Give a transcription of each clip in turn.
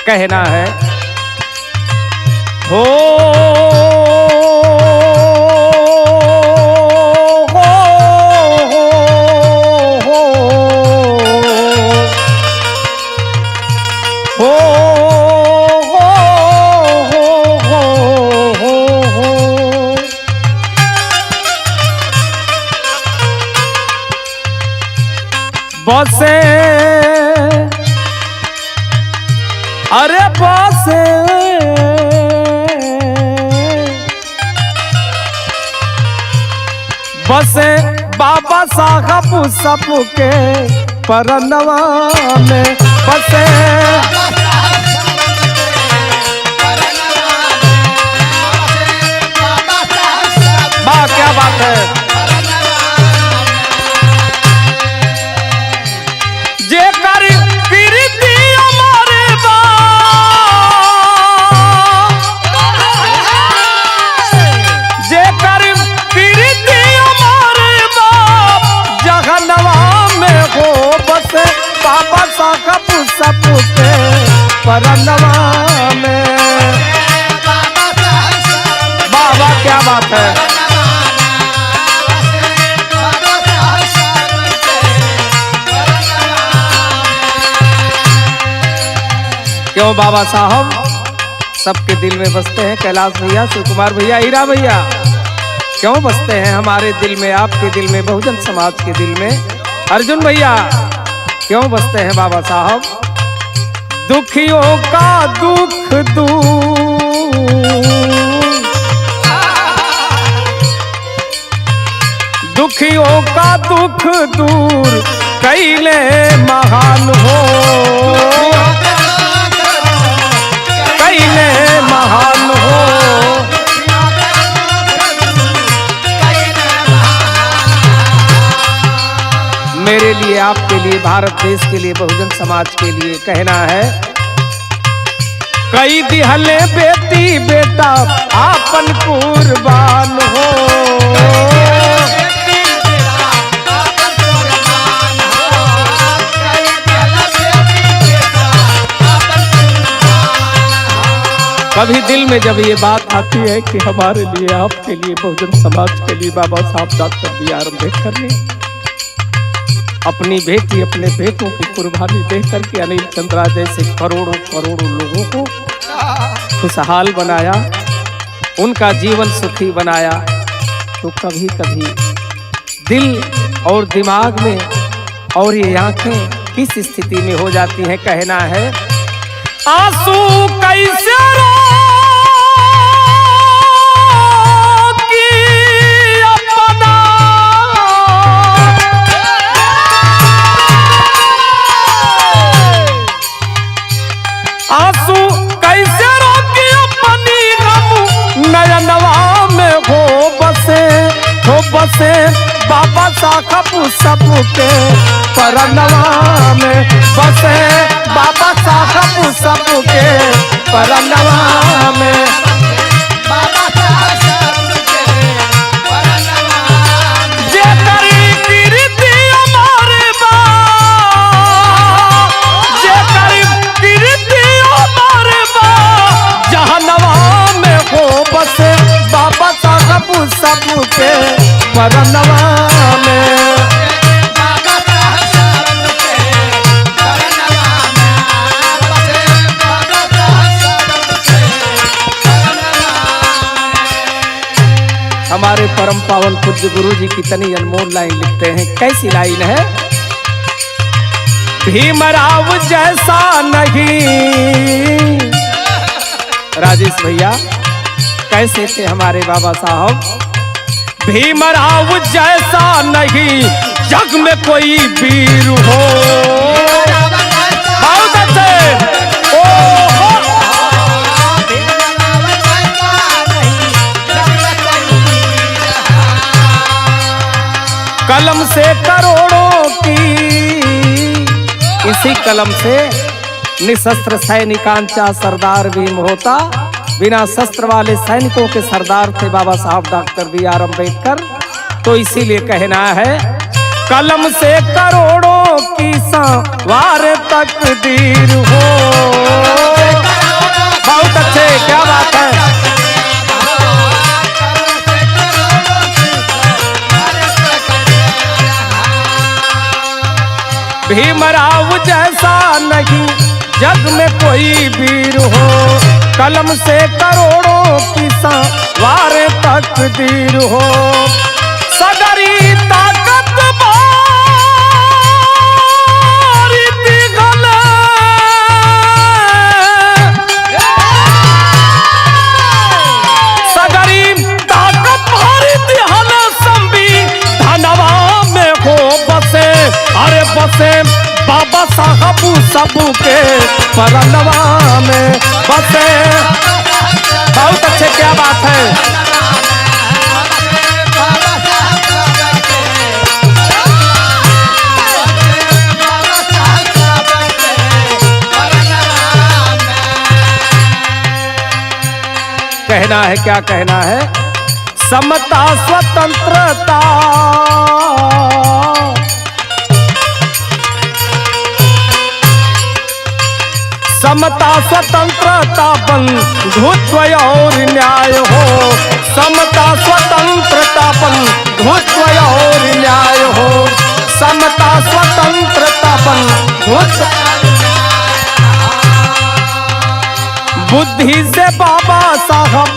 कहना है हो बसे अरे बसे बसे बाबा साहब सबके परनवा में बसे वाह क्या बात है। सबके परनवा में बाबा क्या बात है। क्यों बाबा साहब सबके दिल में बसते हैं। कैलाश भैया, शिव कुमार भैया, हीरा भैया क्यों बसते हैं हमारे दिल में, आपके दिल में, बहुजन समाज के दिल में। अर्जुन भैया क्यों बसते हैं बाबा साहब। दुखियों का दुख दूर, दुखियों का दुख दूर कैले महान हो, कैले महान हो। मेरे लिए, आपके लिए, भारत देश के लिए, बहुजन समाज के लिए कहना है कई दिहले बेटी बेटा आपन कुर्बान हो। कभी दिल में जब ये बात आती है कि हमारे लिए, आपके लिए, बहुजन समाज के लिए बाबा साहब डॉक्टर B.R. अम्बेडकर ने अपनी बेटी, अपने बेटों की कुर्बानी देख करके अनिल चंद्रा जैसे करोड़ों करोड़ों लोगों को खुशहाल बनाया, उनका जीवन सुखी बनाया, तो कभी कभी दिल और दिमाग में और ये आंखें किस स्थिति में हो जाती हैं। कहना है आंसू कैसे बसे बाबा साहब सबके परनवा में, बसे बाबा साहब सबके परनवा में। जे करी कीर्ति अमर बा, जे करी कीर्ति अमर बा, जहनवा में हो बसे बाबा साहब सबके परनवा में। हमारे परम पावन पूज्य गुरु जी कितनी अनमोल लाइन लिखते हैं। कैसी लाइन है। भीमराव जैसा नहीं, राजेश भैया कैसे थे हमारे बाबा साहब। भीमराव जैसा नहीं जग में कोई वीर हो। बहुत अच्छे। कलम से करोड़ों की, इसी कलम से निशस्त्र सैनिकांचा सरदार भीम होता। बिना शस्त्र वाले सैनिकों के सरदार थे बाबा साहब डॉक्टर B.R. अम्बेडकर। तो इसीलिए कहना है कलम से करोड़ों की सवार तकदीर हो। नहीं जग में कोई वीर हो, कलम से करोड़ों की सवार तकदीर हो। सगरी ताकत भारी दिगल, सगरी ताकत भारी दिहल संबी धनवा में हो बसे, अरे बसे बाबा साहब सबू के परनवा में बसे। बहुत अच्छे, क्या बात है। कहना है, क्या कहना है। समता स्वतंत्रता समता स्वतंत्रता बंधुत्व और न्याय हो, समता स्वतंत्रता बंधुत्व और न्याय हो, समता स्वतंत्रता बंधुत्व। बुद्धि से बाबा साहब,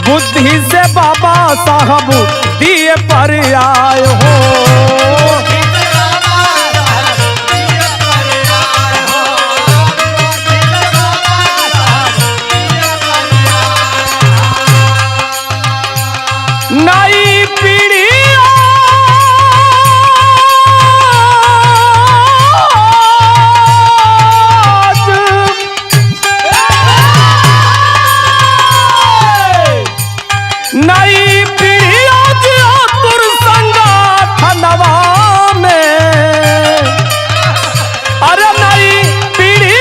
बुद्धि से बाबा साहब दिए पर्याय हो। नई पीढ़ी नई पीढ़ी तुर संगठनवा में, अरे नई पीढ़ी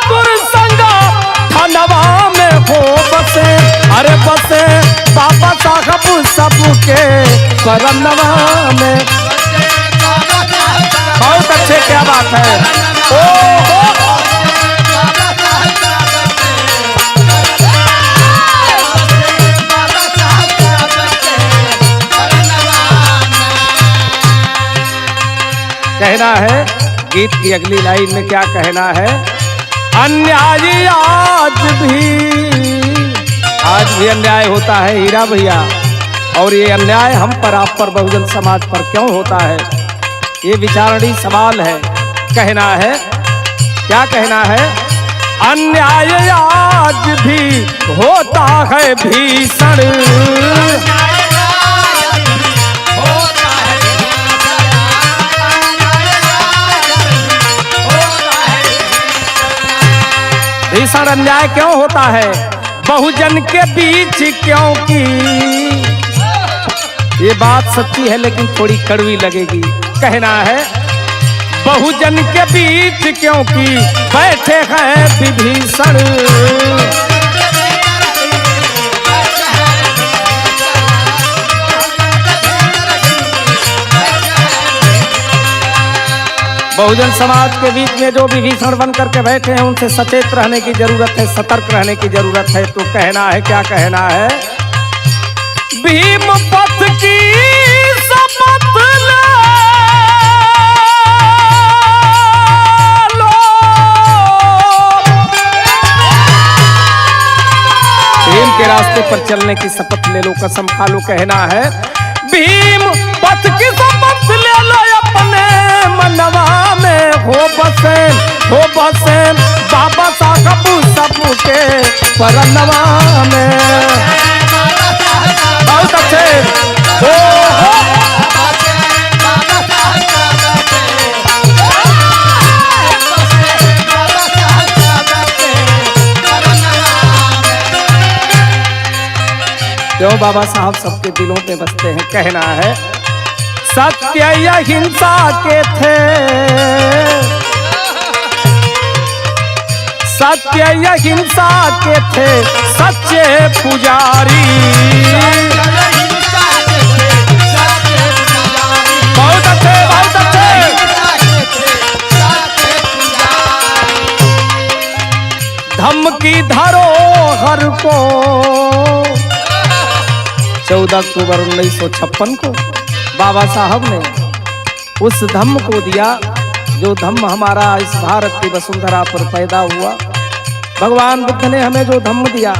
तुर संगठनवा में हो बसे, अरे बसे बाबा साहब सबके परनवा में। बहुत अच्छे, क्या बात है। ओ कहना है, गीत की अगली लाइन में क्या कहना है। अन्याय आज भी अन्याय होता है हीरा भैया, और ये अन्याय हम पर, आप पर, बहुजन समाज पर क्यों होता है, ये विचारणीय सवाल है। कहना है, क्या कहना है। अन्याय आज भी होता है भीषण, भीषण अन्याय क्यों होता है बहुजन के बीच, क्योंकि ये बात सच्ची है लेकिन थोड़ी कड़वी लगेगी। कहना है, बहुजन के बीच क्योंकि बैठे हैं विभीषण, बहुजन समाज के बीच में जो विभीषण बन करके बैठे हैं उनसे सचेत रहने की जरूरत है, सतर्क रहने की जरूरत है। तो कहना है, क्या कहना है। भीम पथ की शपथ ले लो, भीम के रास्ते पर चलने की शपथ ले लो, कसम खा लो। कहना है, भीम पथ की शपथ ले लो, अपने मनवा में हो बसे बाबा साहब सबके परनवा में। बहुत अच्छे, हो क्यों बाबा साहब सबके दिलों पे बसते हैं। कहना है, सत्य अहिंसा के थे, सत्य अहिंसा के थे सच्चे पुजारी, बहुत अच्छे, बहुत अच्छे। धमकी धरोहर को 14 अक्टूबर 1956 को बाबा साहब ने उस धम्म को दिया जो धम्म हमारा इस भारत की वसुंधरा पर पैदा हुआ। भगवान बुद्ध ने हमें जो धम्म दिया